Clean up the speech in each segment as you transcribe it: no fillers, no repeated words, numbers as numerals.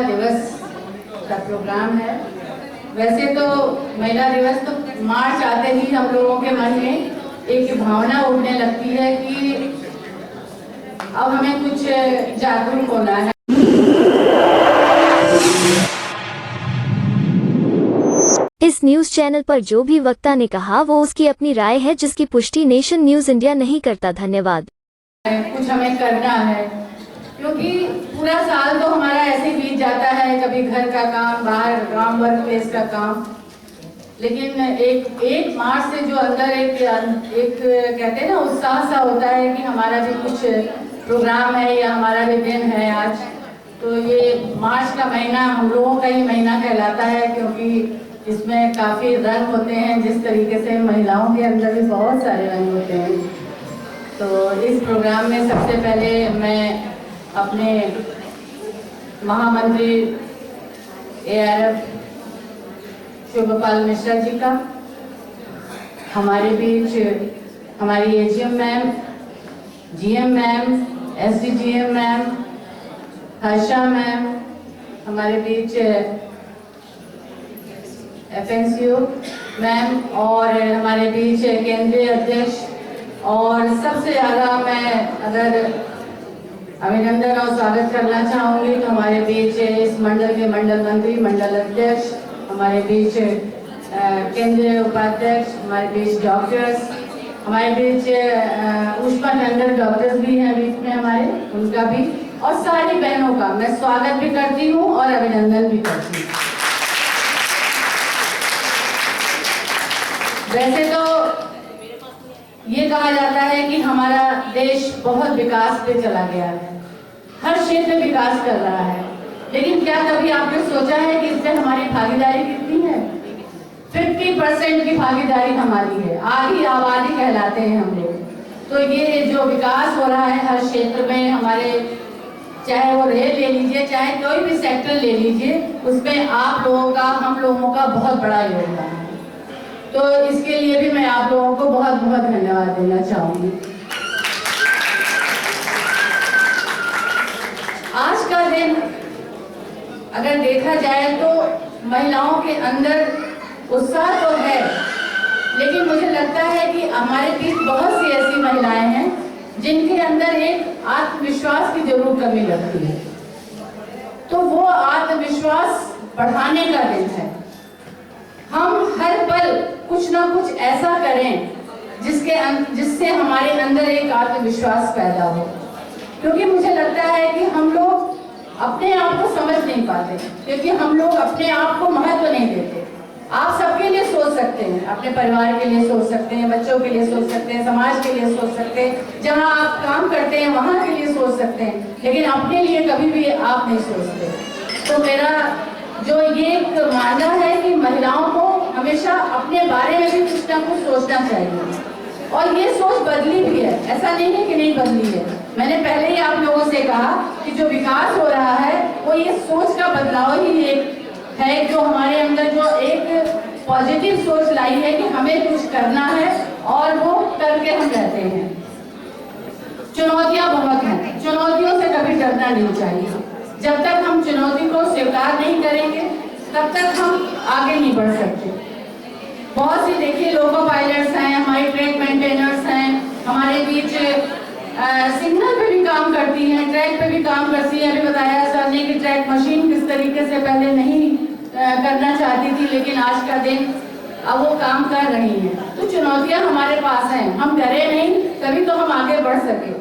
दिवस का प्रोग्राम है। वैसे तो महिला दिवस तो मार्च आते ही हम लोगों के मन में एक भावना उठने लगती है कि अब हमें कुछ जागरूक होना है। इस न्यूज चैनल पर जो भी वक्ता ने कहा वो उसकी अपनी राय है, जिसकी पुष्टि नेशन न्यूज इंडिया नहीं करता। धन्यवाद। कुछ हमें करना है क्योंकि पूरा साल तो हमारा ऐसे बीत जाता है, कभी घर का काम, बाहर काम, वर्क प्लेस का काम, लेकिन एक मार्च से जो अंदर एक कहते हैं ना उत्साह सा होता है कि हमारा भी कुछ प्रोग्राम है या हमारा भी दिन है आज। तो ये मार्च का महीना हम लोगों का ही महीना कहलाता है क्योंकि इसमें काफ़ी रंग होते हैं। जिस तरीके से महिलाओं के अंदर भी बहुत सारे रंग होते हैं। तो इस प्रोग्राम में सबसे पहले मैं अपने महामंत्री ARF शिवगोपाल मिश्रा जी का, हमारे बीच हमारी AGM ma'am, GM ma'am, SDGM ma'am, Harsha ma'am, हमारे बीच FNCO मैम और हमारे बीच केंद्रीय अध्यक्ष, और सबसे ज़्यादा मैं अगर अभिनंदन और स्वागत करना चाहूँगी तो हमारे बीच इस मंडल के मंडल मंत्री, मंडल अध्यक्ष, हमारे बीच केंद्रीय उपाध्यक्ष, हमारे बीच डॉक्टर्स, हमारे बीच उष्मा टंडन डॉक्टर्स भी हैं बीच में हमारे, उनका भी, और सारी बहनों का मैं स्वागत भी करती हूँ और अभिनंदन भी करती हूँ। वैसे तो ये कहा जाता है कि हमारा देश बहुत विकास पे चला गया है, हर क्षेत्र में विकास कर रहा है, लेकिन क्या कभी आपने सोचा है कि इसमें हमारी भागीदारी कितनी है? 50% की भागीदारी हमारी है, आधी आबादी कहलाते हैं हम लोग। तो ये जो विकास हो रहा है हर क्षेत्र में हमारे, चाहे वो रेल ले लीजिए, चाहे कोई भी सेक्टर ले लीजिए, उसमें आप लोगों का, हम लोगों का बहुत बड़ा योगदान है। तो इसके लिए भी मैं आप लोगों को बहुत बहुत धन्यवाद देना चाहूंगी। आज का दिन अगर देखा जाए तो महिलाओं के अंदर उत्साह तो है, लेकिन मुझे लगता है कि हमारे बीच बहुत सी ऐसी महिलाएं हैं जिनके अंदर एक आत्मविश्वास की जरूर कमी लगती है। तो वो आत्मविश्वास बढ़ाने का दिन है। हम हर पल कुछ ना कुछ ऐसा करें जिससे हमारे अंदर एक आत्मविश्वास पैदा हो, क्योंकि मुझे लगता है कि हम लोग अपने आप को समझ नहीं पाते, क्योंकि हम लोग अपने आप को महत्व नहीं देते। आप सबके लिए सोच सकते हैं, अपने परिवार के लिए सोच सकते हैं, बच्चों के लिए सोच सकते हैं, समाज के लिए सोच सकते हैं, जहाँ आप काम करते हैं वहाँ के लिए सोच सकते हैं, लेकिन अपने लिए कभी भी आप नहीं सोचते। तो मेरा जो ये मानना है कि महिलाओं को हमेशा अपने बारे में भी कुछ ना कुछ सोचना चाहिए, और ये सोच बदली भी है, ऐसा नहीं है कि नहीं बदली है। मैंने पहले ही आप लोगों से कहा कि जो विकास हो रहा है वो ये सोच का बदलाव ही एक है, जो हमारे अंदर जो एक पॉजिटिव सोच लाई है कि हमें कुछ करना है और वो करके हम रहते हैं। चुनौतियां बहुत हैं, चुनौतियों से कभी डरना नहीं चाहिए। जब तक हम चुनौती को स्वीकार नहीं करेंगे तब तक हम आगे नहीं बढ़ सकते। बहुत सी देखिए लोको पायलट्स हैं, हमारे ट्रैक मेंटेनर्स हैं, हमारे बीच सिग्नल पे भी काम करती हैं, ट्रैक पे भी काम करती है। अभी बताया सर ने कि ट्रैक मशीन किस तरीके से पहले नहीं करना चाहती थी, लेकिन आज का दिन अब वो काम कर रही हैं। तो चुनौतियां हमारे पास हैं, हम डरे नहीं, तभी तो हम आगे बढ़ सके।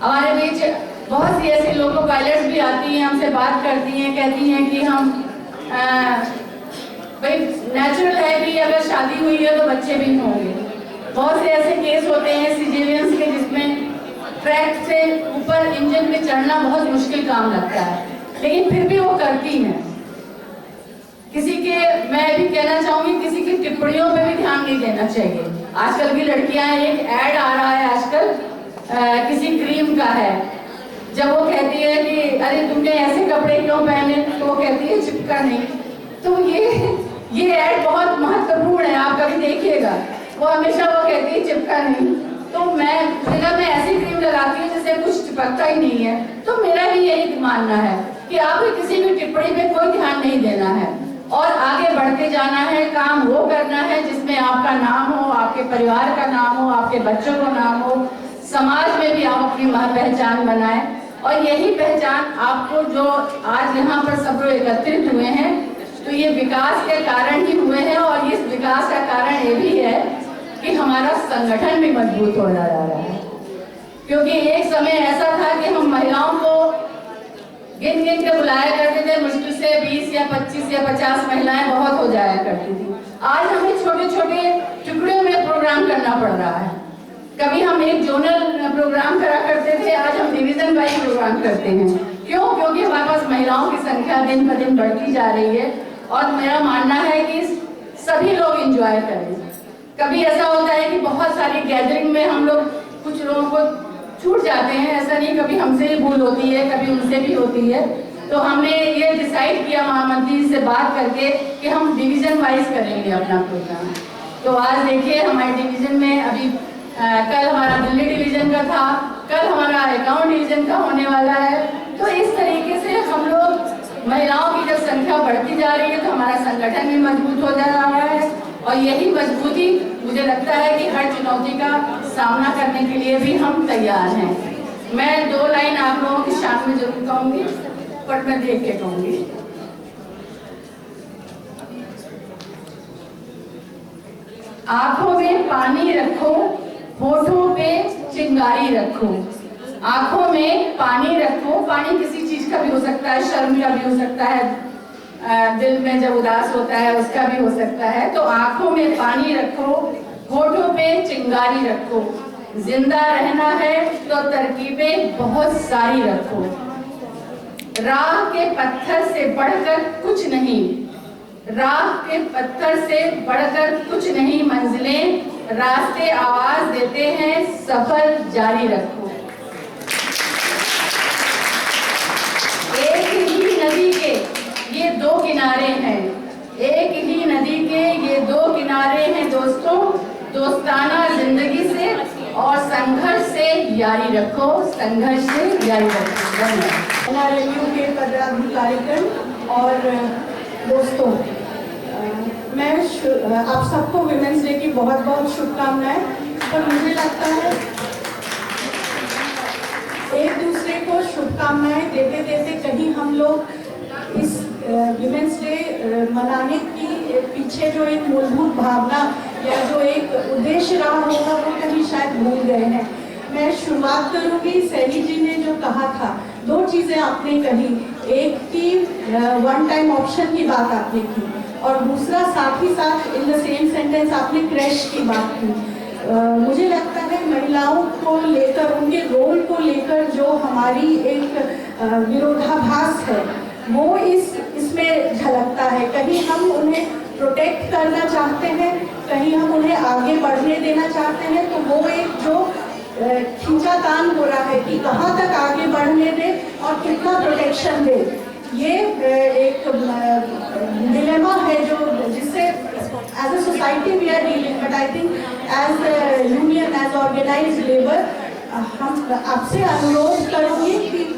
हमारे बीच बहुत सी ऐसी लोको पायलट्स भी आती हैं, हमसे बात करती हैं, कहती हैं कि हम भाई नेचुरल है कि अगर शादी हुई है तो बच्चे भी होंगे। बहुत से ऐसे केस होते हैं सिजेरियंस के जिसमें ट्रैक से ऊपर इंजन पे चढ़ना बहुत मुश्किल काम लगता है, लेकिन फिर भी वो करती हैं। किसी के, मैं भी कहना चाहूंगी, किसी की टिप्पणियों पे भी ध्यान नहीं देना चाहिए। आजकल की लड़कियां, एक ऐड आ रहा है आजकल किसी क्रीम का है, जब वो कहती है कि अरे तुमने ऐसे कपड़े क्यों पहने, तो वो कहती है चिपका नहीं। तो ये ऐड बहुत महत्वपूर्ण है, आप कभी देखिएगा, वो हमेशा वो कहती है चिपका नहीं। तो मैं ऐसी क्रीम लगाती हूँ जिससे कुछ चिपकता ही नहीं है। तो मेरा भी यही मानना है कि आपको किसी भी टिप्पणी पे कोई ध्यान नहीं देना है और आगे बढ़ते जाना है। काम वो करना है जिसमें आपका नाम हो, आपके परिवार का नाम हो, आपके बच्चों का नाम हो, समाज में भी आप अपनी पहचान बनाएं। और यही पहचान आपको, जो आज यहाँ पर सब लोग एकत्रित हुए हैं, तो ये विकास के कारण ही हुए हैं। और इस विकास का कारण ये भी है कि हमारा संगठन भी मजबूत हो जा रहा है। क्योंकि एक समय ऐसा था कि हम महिलाओं को गिन गिन के बुलाया करते थे, मुश्किल से 20 या 25 या 50 महिलाएं बहुत हो जाया करती थी। आज हमें छोटे छोटे टुकड़ों में प्रोग्राम करना पड़ रहा है। कभी हम एक जोनल प्रोग्राम करा करते थे, आज हम डिवीजन वाइज प्रोग्राम करते हैं। क्यों? क्योंकि हमारे पास महिलाओं की संख्या दिन ब दिन बढ़ती जा रही है और मेरा मानना है कि सभी लोग एंजॉय करें। कभी ऐसा होता है कि बहुत सारी गैदरिंग में हम लोग कुछ लोगों को छूट जाते हैं, ऐसा नहीं, कभी हमसे ही भूल होती है, कभी उनसे भी होती है। तो हमने ये डिसाइड किया महामंत्री से बात करके कि हम डिवीजन वाइज करेंगे अपना प्रोग्राम। तो आज देखिए हमारे डिवीजन में अभी कल हमारा दिल्ली डिवीजन का था, कल हमारा अकाउंट डिवीजन का होने वाला है। तो इस तरीके से हम लोग महिलाओं की जब संख्या बढ़ती जा रही है तो हमारा संगठन भी मजबूत हो जा रहा है। और यही मजबूती मुझे लगता है कि हर चुनौती का सामना करने के लिए भी हम तैयार हैं। मैं 2 लाइन आप लोगों की शान में जरूर कहूंगी, पर मैं देख के कहूंगी। आंखों में पानी रखो, होठों पे चिंगारी रखो। आंखों में पानी रखो, पानी किसी चीज का भी हो सकता है, शर्म का भी हो सकता है, दिल में जब उदास होता है उसका भी हो सकता है। तो आंखों में पानी रखो, होठों पे चिंगारी रखो। जिंदा रहना है तो तरकीबें बहुत सारी रखो। राह के पत्थर से बढ़कर कुछ नहीं, राह के पत्थर से बढ़कर कुछ नहीं, मंजिलें रास्ते आवाज देते हैं, सफर जारी रखो। एक ही नदी के ये 2 किनारे हैं, एक ही नदी के ये 2 किनारे हैं दोस्तों। दोस्ताना जिंदगी से और संघर्ष से यारी रखो, संघर्ष से यारी रखो। धन्यवाद। रेव्यू के पदाधिकारीगण और दोस्तों, मैं आप सबको विमेंस डे की बहुत बहुत शुभकामनाएं। और मुझे लगता है एक दूसरे को शुभकामनाएं देते देते कहीं हम लोग इस विमेंस डे मनाने की पीछे जो एक मूलभूत भावना या जो एक उद्देश्य रहा होगा वो कहीं शायद भूल गए हैं। मैं शुरुआत करूंगी, सैली जी ने जो कहा था, 2 चीजें आपने कही। एक की वन टाइम ऑप्शन की बात आपने की और दूसरा साथ ही साथ इन द सेम सेंटेंस आपने क्रैश की बात की। मुझे लगता है महिलाओं को लेकर, उनके रोल को लेकर जो हमारी एक विरोधाभास है वो इसमें झलकता है। कहीं हम उन्हें प्रोटेक्ट करना चाहते हैं, कहीं हम उन्हें आगे बढ़ने देना चाहते हैं। तो वो एक जो खींचातान हो रहा है कि कहाँ तक आगे बढ़ने दे और कितना प्रोटेक्शन दे, ये एक डिलेमा है जो जिससे as a society we are dealing. But I think as union, as organised labour, हम आपसे अनुरोध करूँगी कि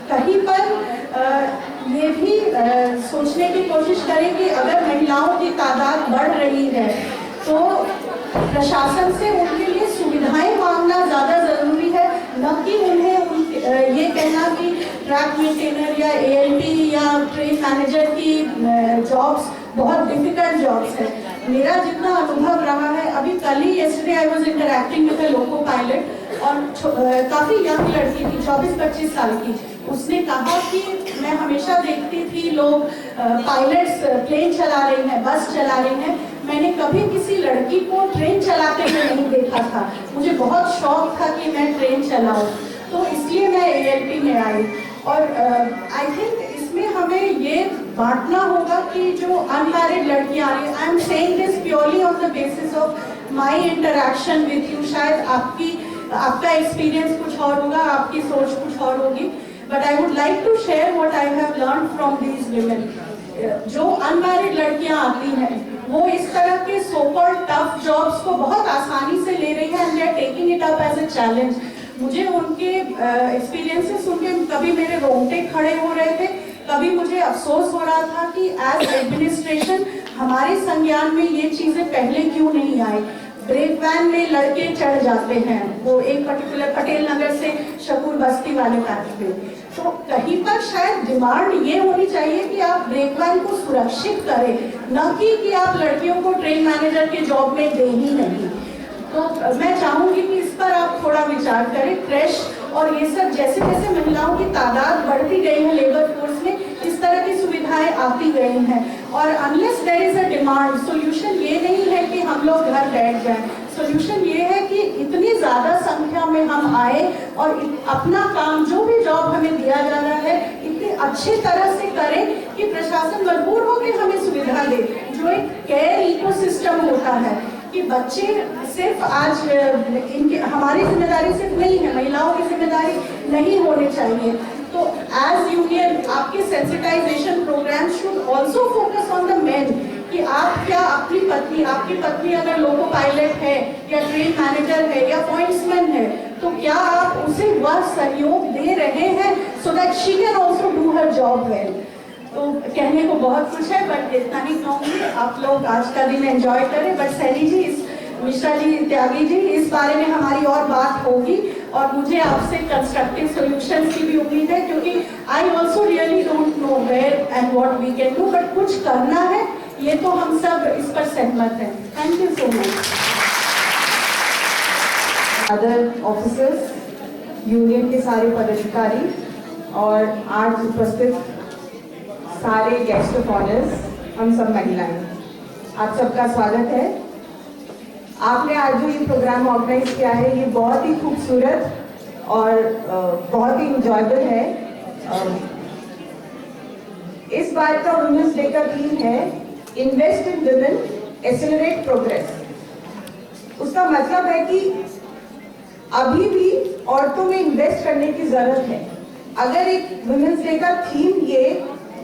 कहीं पर ये भी सोचने की कोशिश करें कि अगर महिलाओं की तादाद बढ़ रही है तो प्रशासन से उनके लिए सुविधाएं मांगना ज़्यादा ज़रूरी है, न कि उन्हें ये कहना कि ट्रैक मेंटेनर या एएलटी या ट्रेन मैनेजर की जॉब्स बहुत डिफिकल्ट जॉब्स है। मेरा जितना अनुभव रहा है, अभी कल ही yesterday I was interacting with a loco pilot और काफ़ी यंग लड़की थी, 24-25 साल की। उसने कहा कि मैं हमेशा देखती थी लोग पायलट्स प्लेन चला रही हैं, बस चला रही हैं, मैंने कभी किसी लड़की को ट्रेन चलाते हुए नहीं देखा था। मुझे बहुत शौक था कि मैं ट्रेन चलाऊं, तो इसलिए मैं एएलपी में आई। और आई थिंक इसमें हमें ये बांटना होगा कि जो अनमैरिड लड़कियां आ रही हैं, I am saying this purely on the basis of my interaction with you. शायद आपका एक्सपीरियंस कुछ और होगा, आपकी सोच कुछ और होगी, but I would like to share what I have learn from these women. जो अनमैरिड लड़कियां आती हैं वो इस तरह के सो कॉल्ड टफ जॉब्स को बहुत आसानी से ले रही है and they are taking it up as a challenge. मुझे उनके एक्सपीरियंसेस सुन के कभी मेरे रोंगटे खड़े हो रहे थे, कभी मुझे अफसोस हो रहा था कि एज एडमिनिस्ट्रेशन हमारे संज्ञान में ये चीजें पहले क्यों नहीं आई। ब्रेक वैन में लड़के चढ़ जाते हैं, वो एक पर्टिकुलर पटेल नगर से शकूर बस्ती वाले पैच पे, तो कहीं पर शायद डिमांड ये होनी चाहिए कि आप ब्रेक वैन को सुरक्षित करें, न कि आप लड़कियों को ट्रेन मैनेजर के जॉब में दे ही नहीं। तो मैं चाहूंगी कि इस पर आप थोड़ा विचार करें। क्रैश और ये सब जैसे जैसे महिलाओं की तादाद बढ़ती गई है लेबर फोर्स में, इस तरह की सुविधाएं आती गई हैं। और unless there is a demand, solution ये नहीं है कि हम लोग घर बैठ जाएं, सोल्यूशन ये है कि इतनी ज्यादा संख्या में हम आए और अपना काम, जो भी जॉब हमें दिया जा रहा है, इतनी अच्छी तरह से करें कि प्रशासन मजबूर हो कि हमें सुविधा दे। जो एक केयर इकोसिस्टम होता है कि बच्चे सिर्फ आज इनकी हमारी जिम्मेदारी सिर्फ नहीं है, महिलाओं की जिम्मेदारी नहीं होनी चाहिए। तो एज यूनियन आपके sensitisation programme should also focus on the main कि आप क्या आपकी पत्नी अगर लोको पायलट है या ट्रेन मैनेजर है या पॉइंट्समैन है, तो क्या आप उसे वह सहयोग दे रहे हैं so that she can also do her job well. तो कहने को बहुत कुछ है, बट इतना ही कहूँगी। आप लोग आज का दिन एंजॉय करें। बट सैनी जी, मिश्रा जी, त्यागी जी, इस बारे में हमारी और बात होगी और मुझे आपसे कंस्ट्रक्टिव सॉल्यूशंस की भी उम्मीद है, क्योंकि I also really don't know where and what we can do, but कुछ करना है, ये तो हम सब इस पर सहमत हैं। Thank you so much. Other officers, union के सारे पदाधिकारी और आज उपस्थित सारे गेस्ट ऑफ ऑनर्स, हम सब महिलाएं, आप सबका स्वागत है। आपने आज जो ये प्रोग्राम ऑर्गेनाइज किया है, ये बहुत ही खूबसूरत और बहुत ही इंजॉयबल है। इस बार का वुमेन्स डे का थीम है invest in women, accelerate progress. उसका मतलब है कि अभी भी औरतों में इन्वेस्ट करने की जरूरत है। अगर एक वुमेन्स डे का थीम ये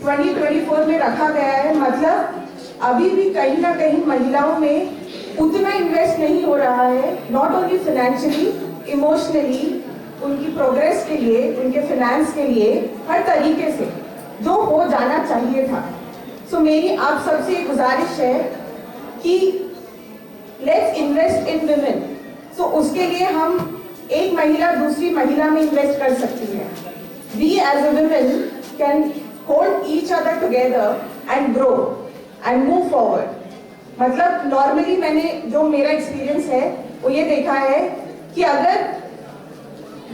2024 में रखा गया है, मतलब अभी भी कहीं ना कहीं महिलाओं में उतना इन्वेस्ट नहीं हो रहा है, नॉट ओनली फाइनेंशियली, इमोशनली, उनकी प्रोग्रेस के लिए, उनके फाइनेंस के लिए, हर तरीके से जो हो जाना चाहिए था। सो मेरी आप सबसे एक गुजारिश है कि लेट्स इन्वेस्ट इन वुमेन। सो उसके लिए हम एक महिला दूसरी महिला में इन्वेस्ट कर सकती है। We as a women can hold each other together and grow and move forward। मतलब नॉर्मली मैंने जो मेरा एक्सपीरियंस है वो ये देखा है कि अगर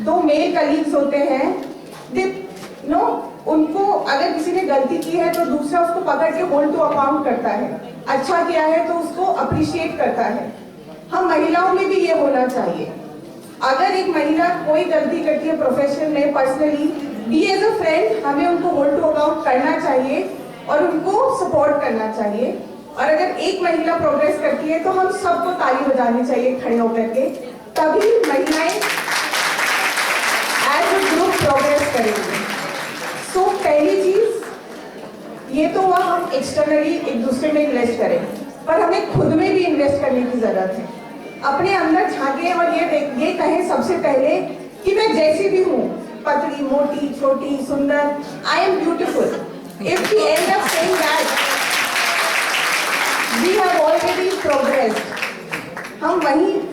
दो मेल कलीग्स होते हैं, उनको अगर किसी ने गलती की है तो दूसरा उसको पकड़ के होल्ड टू अकाउंट करता है, अच्छा किया है तो उसको अप्रिशिएट करता है। हम महिलाओं में भी ये होना चाहिए। अगर एक महिला कोई गलती करती है प्रोफेशन में, personally, be as a friend, हमें उनको होल्ड टू अकाउंट करना चाहिए और उनको सपोर्ट करना चाहिए। और अगर एक महिला प्रोग्रेस करती है तो हम सबको ताली बजानी चाहिए खड़े होकर के, तभी महिलाएं एज अ ग्रुप प्रोग्रेस करेंगी। सो पहली चीज ये तो हुआ हम एक्सटर्नली एक दूसरे में इन्वेस्ट करें, पर हमें खुद में भी इन्वेस्ट करने की जरूरत है। अपने अंदर झांके और ये कहें सबसे पहले कि मैं जैसी भी हूँ, पतली, मोटी, छोटी, सुंदर, I am beautiful. If we end up saying that we have already progressed, हम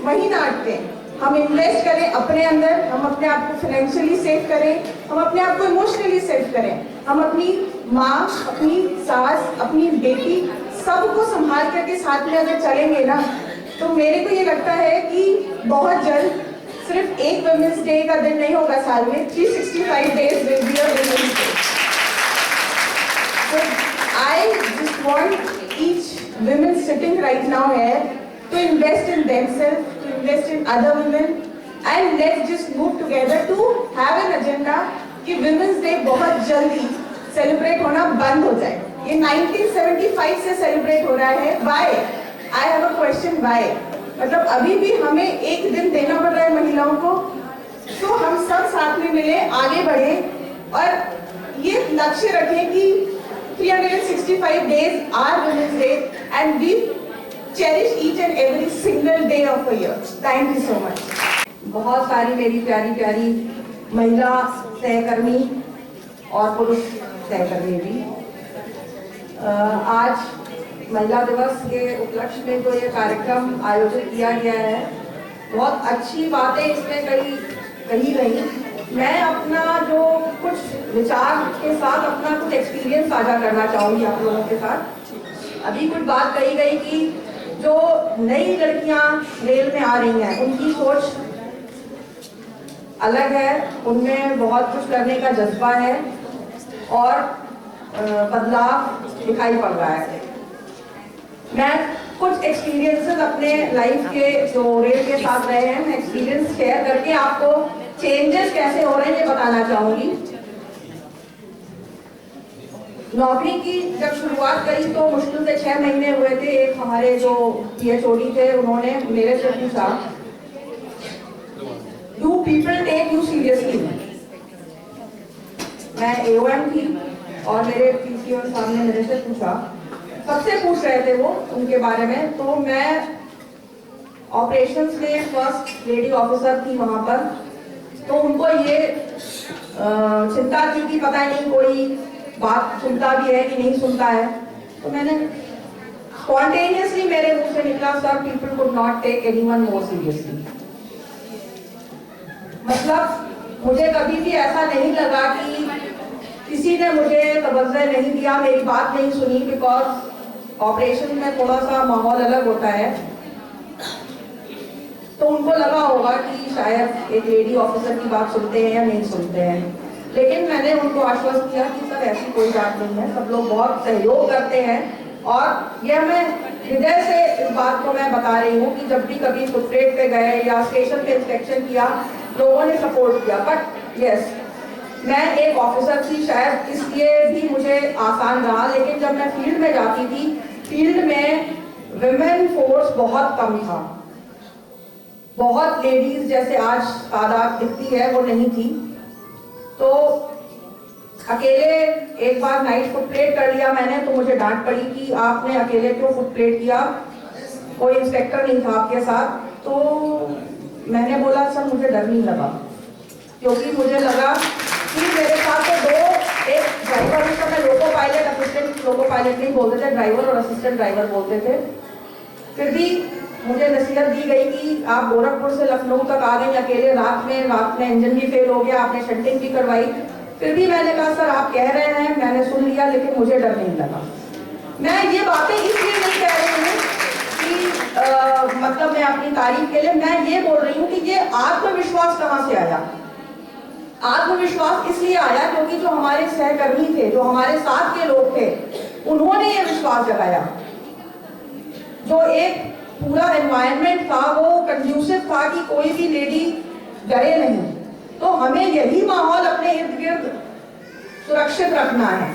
वहीं ना अटके, हम इन्वेस्ट करें अपने अंदर, हम अपने आप को फाइनेंशियली सेव करें, हम अपने आप को इमोशनली सेव करें, हम अपनी माँ, अपनी सास, अपनी बेटी, सबको संभाल करके साथ में अगर चलेंगे ना, तो मेरे को ये लगता है कि बहुत जल्द सिर्फ एक वुमेन्स डे का दिन नहीं होगा साल में, 365 days will be a women's day. So I just want each woman sitting right now here to invest in themselves, to invest in other women, and let's just move together to have an agenda कि women's day बहुत जल्दी celebrate होना बंद हो जाए। ये 1975 से celebrate हो रहा है। Why? I have a question. Why? मतलब अभी भी हमें एक दिन देना पड़ रहा है महिलाओं को। तो हम सब साथ में मिले, आगे बढ़े और ये लक्ष्य रखें कि 365 days are Women's Day and we cherish each and every single day of the year. Thank you so much. बहुत सारी मेरी प्यारी प्यारी महिला सहकर्मी और पुरुष सहकर्मी भी आज महिला दिवस के उपलक्ष्य में जो ये कार्यक्रम आयोजित किया गया है, बहुत अच्छी बातें इसमें कही गई। मैं अपना जो कुछ विचार के साथ अपना कुछ एक्सपीरियंस साझा करना चाहूँगी आप लोगों के साथ। अभी कुछ बात कही गई कि जो नई लड़कियां रेल में आ रही हैं उनकी सोच अलग है, उनमें बहुत कुछ करने का जज्बा है और बदलाव दिखाई पड़ रहा है। मैं कुछ एक्सपीरियंसेस अपने लाइफ के जो रेल के साथ रहे हैं, मैं एक्सपीरियंस शेयर करके आपको चेंजेस कैसे हो रहे हैं ये बताना चाहूंगी। नौकरी की जब शुरुआत करी तो मुश्किल से 6 महीने हुए थे। एक हमारे जो PHOD थे उन्होंने मेरे से पूछा, do people take you seriously? मैं AOM थी और मेरे PCO साहब ने मेरे से पूछा, सबसे पूछ रहे थे वो उनके बारे में। तो मैं ऑपरेशंस में फर्स्ट लेडी ऑफिसर थी वहां पर, तो उनको ये चिंता थी कि पता नहीं कोई बात सुनता भी है कि नहीं सुनता है। तो मैंने स्पॉन्टेनियसली मेरे मुंह से निकला, sir people could not take anyone more seriously. मतलब मुझे कभी भी ऐसा नहीं लगा कि किसी ने मुझे तवज्जो नहीं दिया, मेरी बात नहीं सुनी, बिकॉज ऑपरेशन में थोड़ा सा माहौल अलग होता है। तो उनको लगा होगा कि शायद एक लेडी ऑफिसर की बात सुनते हैं या नहीं सुनते हैं, लेकिन मैंने उनको आश्वस्त किया कि सर ऐसी कोई बात नहीं है, सब लोग बहुत सहयोग करते हैं। और यह मैं हृदय से इस बात को मैं बता रही हूँ कि जब भी कभी फुटप्रिंट पे गए या स्टेशन पे इंस्पेक्शन किया, लोगों ने सपोर्ट किया। बट यस, मैं एक ऑफिसर थी, शायद इसलिए भी मुझे आसान रहा। लेकिन जब मैं फील्ड में जाती थी, फील्ड में विमेन फोर्स बहुत कम था, बहुत लेडीज जैसे आज तादाद दिखती है वो नहीं थी। तो अकेले एक बार नाइट फुटप्रिंट कर लिया मैंने, तो मुझे डांट पड़ी कि आपने अकेले क्यों फुटप्रिंट किया, कोई इंस्पेक्टर नहीं था आपके साथ। तो मैंने बोला सर मुझे डर नहीं लगा, क्योंकि मुझे लगा कि मेरे साथ तो दो, एक ड्राइवर, उसका मैं loco pilot, assistant loco pilot नहीं बोलते थे, ड्राइवर और असिस्टेंट ड्राइवर बोलते थे। फिर भी मुझे नसीहत दी गई कि आप गोरखपुर से लखनऊ तक आ गई अकेले, रात में इंजन भी फेल हो गया, आपने शंटिंग भी करवाई। फिर भी मैंने कहा सर आप कह रहे हैं, मैंने सुन लिया, लेकिन मुझे डर नहीं लगा। मैं ये बातें इसलिए नहीं कह रही हूँ कि मतलब मैं अपनी तारीफ के लिए, मैं ये बोल रही हूँ कि ये आत्मविश्वास कहाँ से आया। आत्मविश्वास इसलिए आया क्योंकि जो हमारे सहकर्मी थे, जो हमारे साथ के लोग थे, उन्होंने ये विश्वास जगाया। जो एक पूरा एनवायरनमेंट था वो कंड्यूसिव था कि कोई भी लेडी डरे नहीं। तो हमें यही माहौल अपने इर्द गिर्द सुरक्षित रखना है।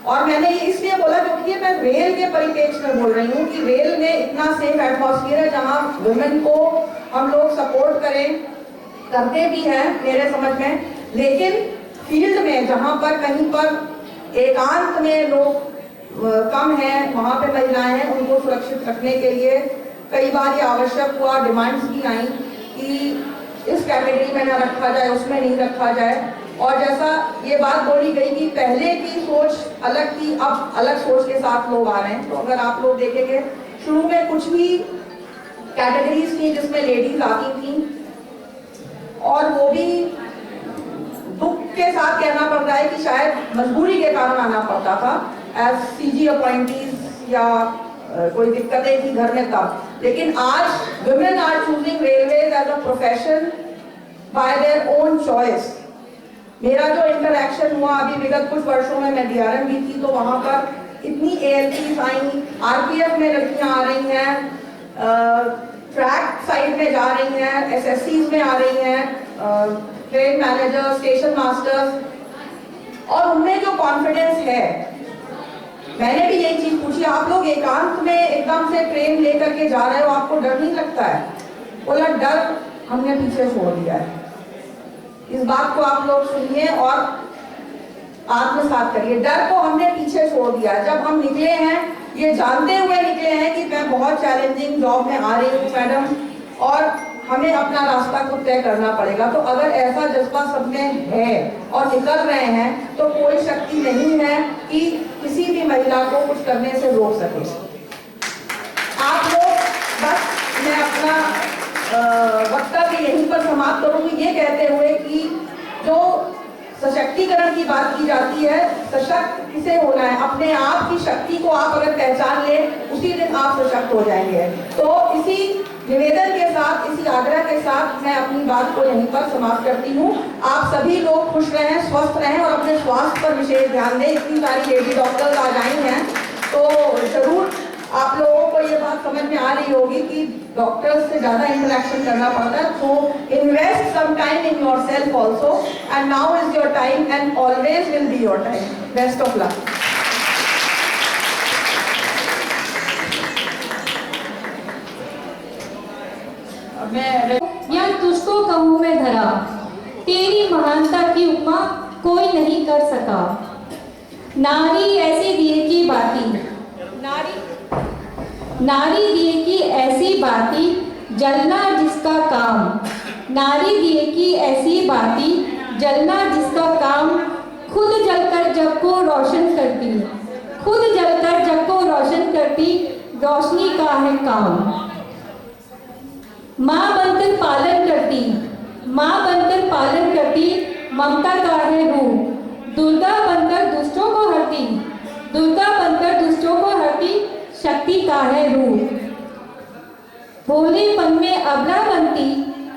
और मैंने ये इसलिए बोला क्योंकि मैं रेल के परिप्रेक्ष्य में बोल रही हूँ कि रेल में इतना सेफ एटमॉस्फेयर है जहाँ वुमेन को हम लोग सपोर्ट करते भी हैं मेरे समझ में। लेकिन फील्ड में जहाँ पर कहीं पर एकांत में लोग कम है, वहाँ पे महिलाएं हैं, उनको सुरक्षित रखने के लिए कई बार ये आवश्यक हुआ, डिमांड्स भी आई कि इस कैटेगरी में ना रखा जाए, उसमें नहीं रखा जाए। और जैसा ये बात बोली गई कि पहले की सोच अलग थी, अब अलग सोच के साथ लोग आ रहे हैं। तो अगर आप लोग देखेंगे, शुरू में कुछ भी कैटेगरीज थी जिसमें लेडीज आती थी, और वो भी दुख के साथ कहना पड़ रहा है कि शायद मजबूरी के कारण आना पड़ता था, एज CG अपॉइंटीज या कोई दिक्कतें थी घर में तब। लेकिन आज women are choosing railways as a profession by their own choice. मेरा जो इंटरैक्शन हुआ अभी विगत कुछ वर्षों में, मैं DRM भी थी, तो वहां पर इतनी ALPs आई, RPF में लड़कियां आ रही हैं, ट्रैक साइड में जा रही हैं, SSCs में आ रही हैं, ट्रेन मैनेजर, स्टेशन मास्टर्स, और उनमें जो कॉन्फिडेंस है। मैंने भी यही चीज पूछी, आप लोग एकांत में एकदम से ट्रेन लेकर के जा रहे हो, आपको डर नहीं लगता है? बोला डर हमने पीछे छोड़ दिया है। इस बात को आप लोग सुनिए और आत्मसात करिए। डर को हमने पीछे छोड़ दिया। जब हम निकले हैं ये जानते हुए निकले हैं कि मैं बहुत चैलेंजिंग जॉब में आ रही हूँ मैडम, और हमें अपना रास्ता खुद तय करना पड़ेगा। तो अगर ऐसा जज्बा सब में है और निकल रहे हैं तो कोई शक्ति नहीं है कि किसी भी महिला को कुछ करने से रोक सके। आप लोग बस, मैं अपना वक्तव्य यहीं पर समाप्त करूंगी ये कहते हुए कि जो सशक्तिकरण की बात की जाती है, सशक्त किसे होना है? अपने आप की शक्ति को आप अगर पहचान ले उसी दिन आप सशक्त हो जाएंगे। तो इसी निवेदन के साथ, इसी आग्रह के साथ मैं अपनी बात को यहीं पर समाप्त करती हूँ। आप सभी लोग खुश रहें, स्वस्थ रहें और अपने स्वास्थ्य पर विशेष ध्यान दें। इतनी सारी लेडी डॉक्टर्स आज आई हैं तो जरूर आप लोगों को ये बात समझ में आ रही होगी कि डॉक्टर्स से ज्यादा इंटरेक्शन करना पड़ता है। तो invest some time in yourself also, and now is your time and always will be your time. Best of luck. या तुझको कहूँ मैं धरा, तेरी महानता की उपमा कोई नहीं कर सका। नारी ऐसी दिए की बाती, नारी दिए की ऐसी बाती, जलना जिसका काम। नारी दिए की ऐसी बाती, जलना जिसका काम। खुद जलकर जग को रोशन करती, खुद जलकर जग को रोशन करती, रोशनी का है काम। माँ बनकर पालन करती, माँ बनकर पालन करती, ममता का है रूप। दुर्गा बनकर दुष्टों को हरती, दुर्गा बनकर दुष्टों को हरती, शक्ति का है रूप। भोलेपन में अबला बनती,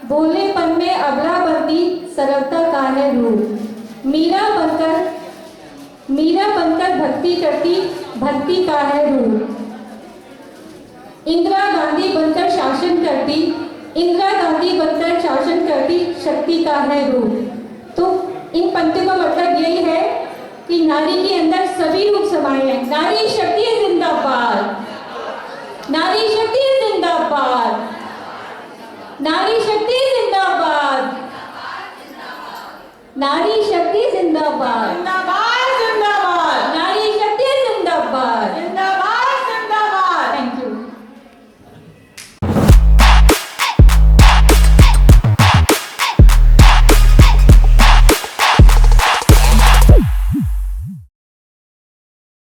भोलेपन में अबला बनती, सरलता का है रूप। मीरा बनकर भक्ति करती, भक्ति का है रूप। इंदिरा गांधी बनकर शासन करती, इंदिरा गांधी बनकर शासन करती, शक्ति का है रूप। तो इन पंक्तियों का मतलब यही है कि नारी के अंदर सभी रूप समाये हैं। नारी शक्ति जिंदाबाद, नारी शक्ति जिंदाबाद, नारी शक्ति जिंदाबाद, नारी शक्ति जिंदाबाद।